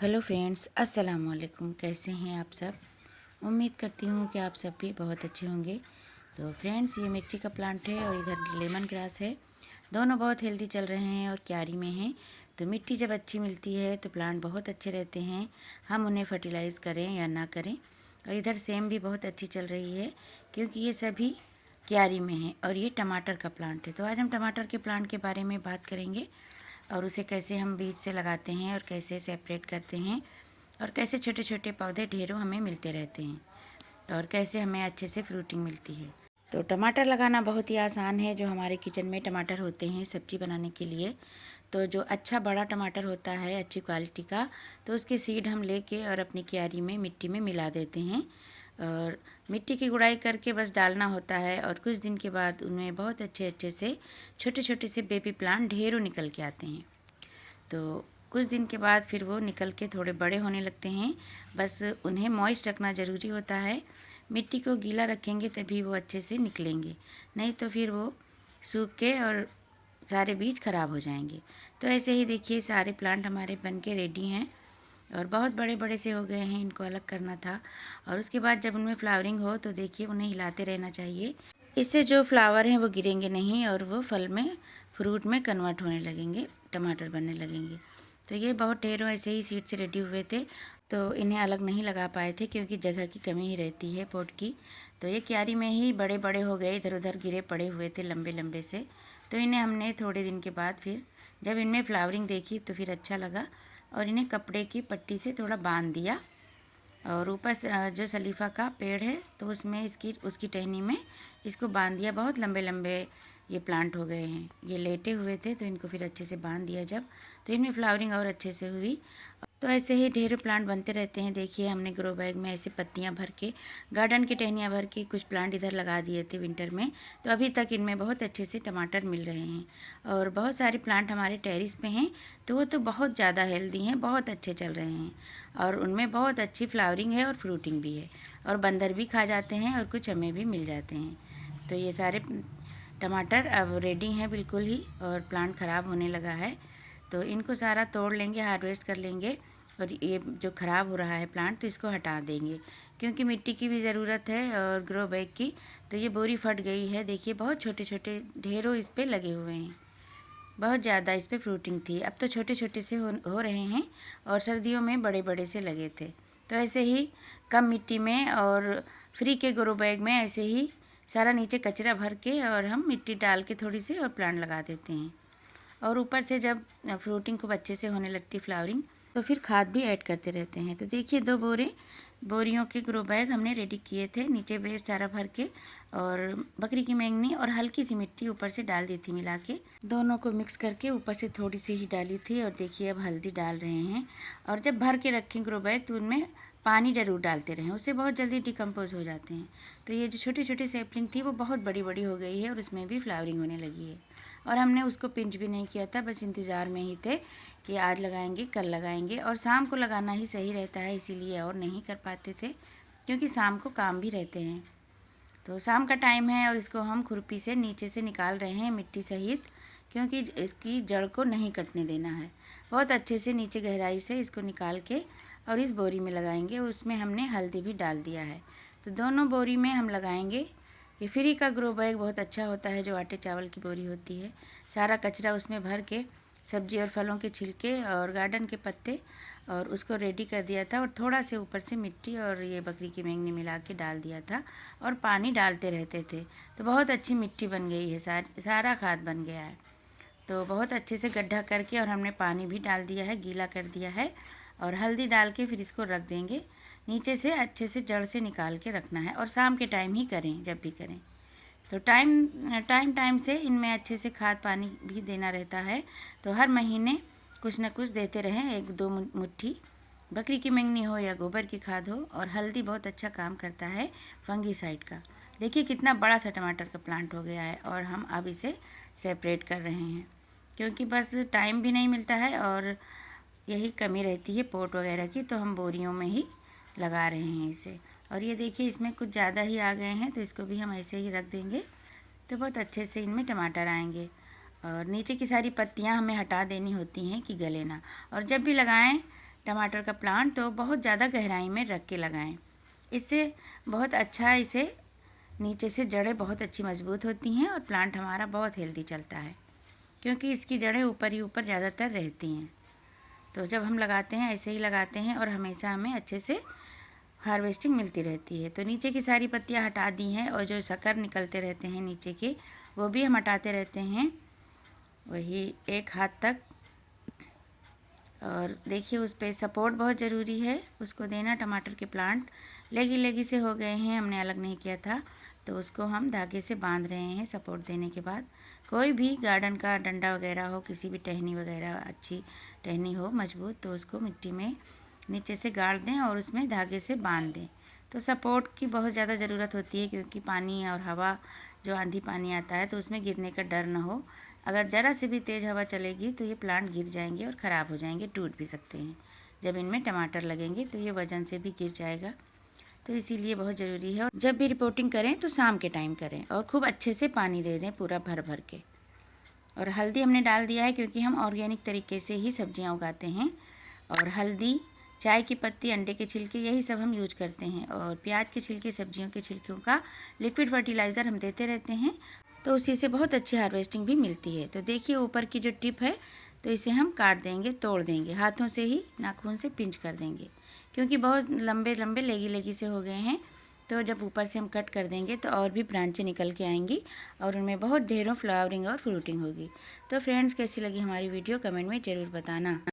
Hello friends, अस्सलाम वालेकुम। कैसे हैं आप सब? उम्मीद करती हूँ कि आप सब भी बहुत अच्छे होंगे। तो फ्रेंड्स, ये मिर्ची का प्लांट है और इधर लेमन ग्रास है। दोनों बहुत हेल्दी चल रहे हैं और क्यारी में हैं। तो मिट्टी जब अच्छी मिलती है तो प्लांट बहुत अच्छे रहते हैं, हम उन्हें फर्टिलाइज़ करें या ना करें। और इधर सेम भी बहुत अच्छी चल रही है क्योंकि ये सभी क्यारी में हैं। और ये टमाटर का प्लांट है। तो आज हम टमाटर के प्लांट के बारे में बात करेंगे और उसे कैसे हम बीज से लगाते हैं और कैसे सेपरेट करते हैं और कैसे छोटे छोटे पौधे ढेरों हमें मिलते रहते हैं और कैसे हमें अच्छे से फ्रूटिंग मिलती है। तो टमाटर लगाना बहुत ही आसान है। जो हमारे किचन में टमाटर होते हैं सब्जी बनाने के लिए, तो जो अच्छा बड़ा टमाटर होता है अच्छी क्वालिटी का, तो उसके सीड हम लेके और अपनी क्यारी में मिट्टी में मिला देते हैं और मिट्टी की गुड़ाई करके बस डालना होता है। और कुछ दिन के बाद उनमें बहुत अच्छे अच्छे से छोटे छोटे से बेबी प्लांट ढेरों निकल के आते हैं। तो कुछ दिन के बाद फिर वो निकल के थोड़े बड़े होने लगते हैं। बस उन्हें मॉइस्ट रखना ज़रूरी होता है। मिट्टी को गीला रखेंगे तभी वो अच्छे से निकलेंगे, नहीं तो फिर वो सूख के और सारे बीज खराब हो जाएंगे। तो ऐसे ही देखिए सारे प्लांट हमारे बन के रेडी हैं और बहुत बड़े बड़े से हो गए हैं। इनको अलग करना था और उसके बाद जब उनमें फ्लावरिंग हो तो देखिए उन्हें हिलाते रहना चाहिए। इससे जो फ्लावर हैं वो गिरेंगे नहीं और वो फल में फ्रूट में कन्वर्ट होने लगेंगे, टमाटर बनने लगेंगे। तो ये बहुत ढेरों ऐसे ही सीड से रेडी हुए थे, तो इन्हें अलग नहीं लगा पाए थे क्योंकि जगह की कमी ही रहती है पॉट की। तो ये क्यारी में ही बड़े बड़े हो गए, इधर उधर गिरे पड़े हुए थे लंबे लंबे से। तो इन्हें हमने थोड़े दिन के बाद फिर जब इनमें फ्लावरिंग देखी तो फिर अच्छा लगा और इन्हें कपड़े की पट्टी से थोड़ा बांध दिया। और ऊपर से जो शलीफा का पेड़ है तो उसमें उसकी टहनी में इसको बांध दिया। बहुत लंबे लंबे ये प्लांट हो गए हैं। ये लेटे हुए थे तो इनको फिर अच्छे से बांध दिया जब, तो इनमें फ्लावरिंग और अच्छे से हुई। तो ऐसे ही ढेरों प्लांट बनते रहते हैं। देखिए हमने ग्रो बैग में ऐसे पत्तियां भर के, गार्डन की टहनियाँ भर के कुछ प्लांट इधर लगा दिए थे विंटर में। तो अभी तक इनमें बहुत अच्छे से टमाटर मिल रहे हैं और बहुत सारे प्लांट हमारे टेरिस पे हैं। तो वो तो बहुत ज़्यादा हेल्दी हैं, बहुत अच्छे चल रहे हैं और उनमें बहुत अच्छी फ्लावरिंग है और फ्रूटिंग भी है और बंदर भी खा जाते हैं और कुछ हमें भी मिल जाते हैं। तो ये सारे टमाटर अब रेडी हैं बिल्कुल ही और प्लांट ख़राब होने लगा है। तो इनको सारा तोड़ लेंगे, हार्वेस्ट कर लेंगे और ये जो ख़राब हो रहा है प्लांट तो इसको हटा देंगे क्योंकि मिट्टी की भी ज़रूरत है और ग्रो बैग की। तो ये बोरी फट गई है, देखिए बहुत छोटे छोटे ढेरों इस पर लगे हुए हैं, बहुत ज़्यादा इस पर फ्रूटिंग थी। अब तो छोटे छोटे से हो रहे हैं और सर्दियों में बड़े बड़े से लगे थे। तो ऐसे ही कम मिट्टी में और फ्री के ग्रो बैग में ऐसे ही सारा नीचे कचरा भर के और हम मिट्टी डाल के थोड़ी सी और प्लांट लगा देते हैं। और ऊपर से जब फ्रूटिंग खूब अच्छे से होने लगती है फ्लावरिंग, तो फिर खाद भी ऐड करते रहते हैं। तो देखिए 2 बोरियों के ग्रो बैग हमने रेडी किए थे, नीचे वेस्ट चारा भर के और बकरी की मैंगनी और हल्की सी मिट्टी ऊपर से डाल दी थी मिला के। दोनों को मिक्स करके ऊपर से थोड़ी सी ही डाली थी और देखिए अब हल्दी डाल रहे हैं। और जब भर के रखें ग्रो बैग तो उनमें पानी ज़रूर डालते रहें, उससे बहुत जल्दी डिकम्पोज हो जाते हैं। तो ये जो छोटी छोटी सैपलिंग थी वो बहुत बड़ी बड़ी हो गई है और उसमें भी फ्लावरिंग होने लगी है। और हमने उसको पिंच भी नहीं किया था, बस इंतज़ार में ही थे कि आज लगाएंगे कल लगाएंगे। और शाम को लगाना ही सही रहता है, इसीलिए और नहीं कर पाते थे क्योंकि शाम को काम भी रहते हैं। तो शाम का टाइम है और इसको हम खुरपी से नीचे से निकाल रहे हैं मिट्टी सहित, क्योंकि इसकी जड़ को नहीं कटने देना है। बहुत अच्छे से नीचे गहराई से इसको निकाल के और इस बोरी में लगाएंगे। उसमें हमने हल्दी भी डाल दिया है। तो दोनों बोरी में हम लगाएंगे। ये फ्री का ग्रो बैग बहुत अच्छा होता है, जो आटे चावल की बोरी होती है। सारा कचरा उसमें भर के, सब्जी और फलों के छिलके और गार्डन के पत्ते और उसको रेडी कर दिया था और थोड़ा से ऊपर से मिट्टी और ये बकरी की मैंगनी मिला के डाल दिया था और पानी डालते रहते थे। तो बहुत अच्छी मिट्टी बन गई है, सारा खाद बन गया है। तो बहुत अच्छे से गड्ढा करके और हमने पानी भी डाल दिया है, गीला कर दिया है और हल्दी डाल के फिर इसको रख देंगे। नीचे से अच्छे से जड़ से निकाल के रखना है और शाम के टाइम ही करें जब भी करें। तो टाइम से इनमें अच्छे से खाद पानी भी देना रहता है। तो हर महीने कुछ न कुछ देते रहें, 1-2 मुट्ठी बकरी की मैंगनी हो या गोबर की खाद हो। और हल्दी बहुत अच्छा काम करता है फंगीसाइड का। देखिए कितना बड़ा सा टमाटर का प्लांट हो गया है और हम अब इसे सेपरेट कर रहे हैं क्योंकि बस टाइम भी नहीं मिलता है और यही कमी रहती है पोट वगैरह की। तो हम बोरियों में ही लगा रहे हैं इसे। और ये देखिए इसमें कुछ ज़्यादा ही आ गए हैं तो इसको भी हम ऐसे ही रख देंगे। तो बहुत अच्छे से इनमें टमाटर आएंगे। और नीचे की सारी पत्तियां हमें हटा देनी होती हैं कि गले ना। और जब भी लगाएं टमाटर का प्लांट तो बहुत ज़्यादा गहराई में रख के लगाएं। इससे बहुत अच्छा इसे नीचे से जड़ें बहुत अच्छी मजबूत होती हैं और प्लांट हमारा बहुत हेल्दी चलता है, क्योंकि इसकी जड़ें ऊपर ही ऊपर ज़्यादातर रहती हैं। तो जब हम लगाते हैं ऐसे ही लगाते हैं और हमेशा हमें अच्छे से हार्वेस्टिंग मिलती रहती है। तो नीचे की सारी पत्तियां हटा दी हैं और जो शक्कर निकलते रहते हैं नीचे के, वो भी हम हटाते रहते हैं, वही 1 हाथ तक। और देखिए उस पर सपोर्ट बहुत ज़रूरी है, उसको देना। टमाटर के प्लांट लेगी लेगी से हो गए हैं, हमने अलग नहीं किया था, तो उसको हम धागे से बांध रहे हैं सपोर्ट देने के बाद। कोई भी गार्डन का डंडा वगैरह हो, किसी भी टहनी वगैरह अच्छी टहनी हो मजबूत, तो उसको मिट्टी में नीचे से गाड़ दें और उसमें धागे से बांध दें। तो सपोर्ट की बहुत ज़्यादा ज़रूरत होती है, क्योंकि पानी और हवा, जो आंधी पानी आता है तो उसमें गिरने का डर ना हो। अगर ज़रा से भी तेज़ हवा चलेगी तो ये प्लांट गिर जाएंगे और ख़राब हो जाएंगे, टूट भी सकते हैं। जब इनमें टमाटर लगेंगे तो ये वज़न से भी गिर जाएगा, तो इसीलिए बहुत ज़रूरी है। और जब भी रिपोर्टिंग करें तो शाम के टाइम करें और खूब अच्छे से पानी दे दें पूरा भर भर के। और हल्दी हमने डाल दिया है, क्योंकि हम ऑर्गेनिक तरीके से ही सब्जियां उगाते हैं। और हल्दी, चाय की पत्ती, अंडे के छिलके, यही सब हम यूज करते हैं। और प्याज के छिलके, सब्जियों के छिलकों का लिक्विड फर्टिलाइज़र हम देते रहते हैं, तो उसी से बहुत अच्छी हार्वेस्टिंग भी मिलती है। तो देखिए ऊपर की जो टिप है, तो इसे हम काट देंगे, तोड़ देंगे, हाथों से ही नाखून से पिंच कर देंगे, क्योंकि बहुत लंबे लंबे लेगी लेगी से हो गए हैं। तो जब ऊपर से हम कट कर देंगे तो और भी ब्रांचें निकल के आएंगी और उनमें बहुत ढेरों फ्लावरिंग और फ्रूटिंग होगी। तो फ्रेंड्स, कैसी लगी हमारी वीडियो कमेंट में ज़रूर बताना।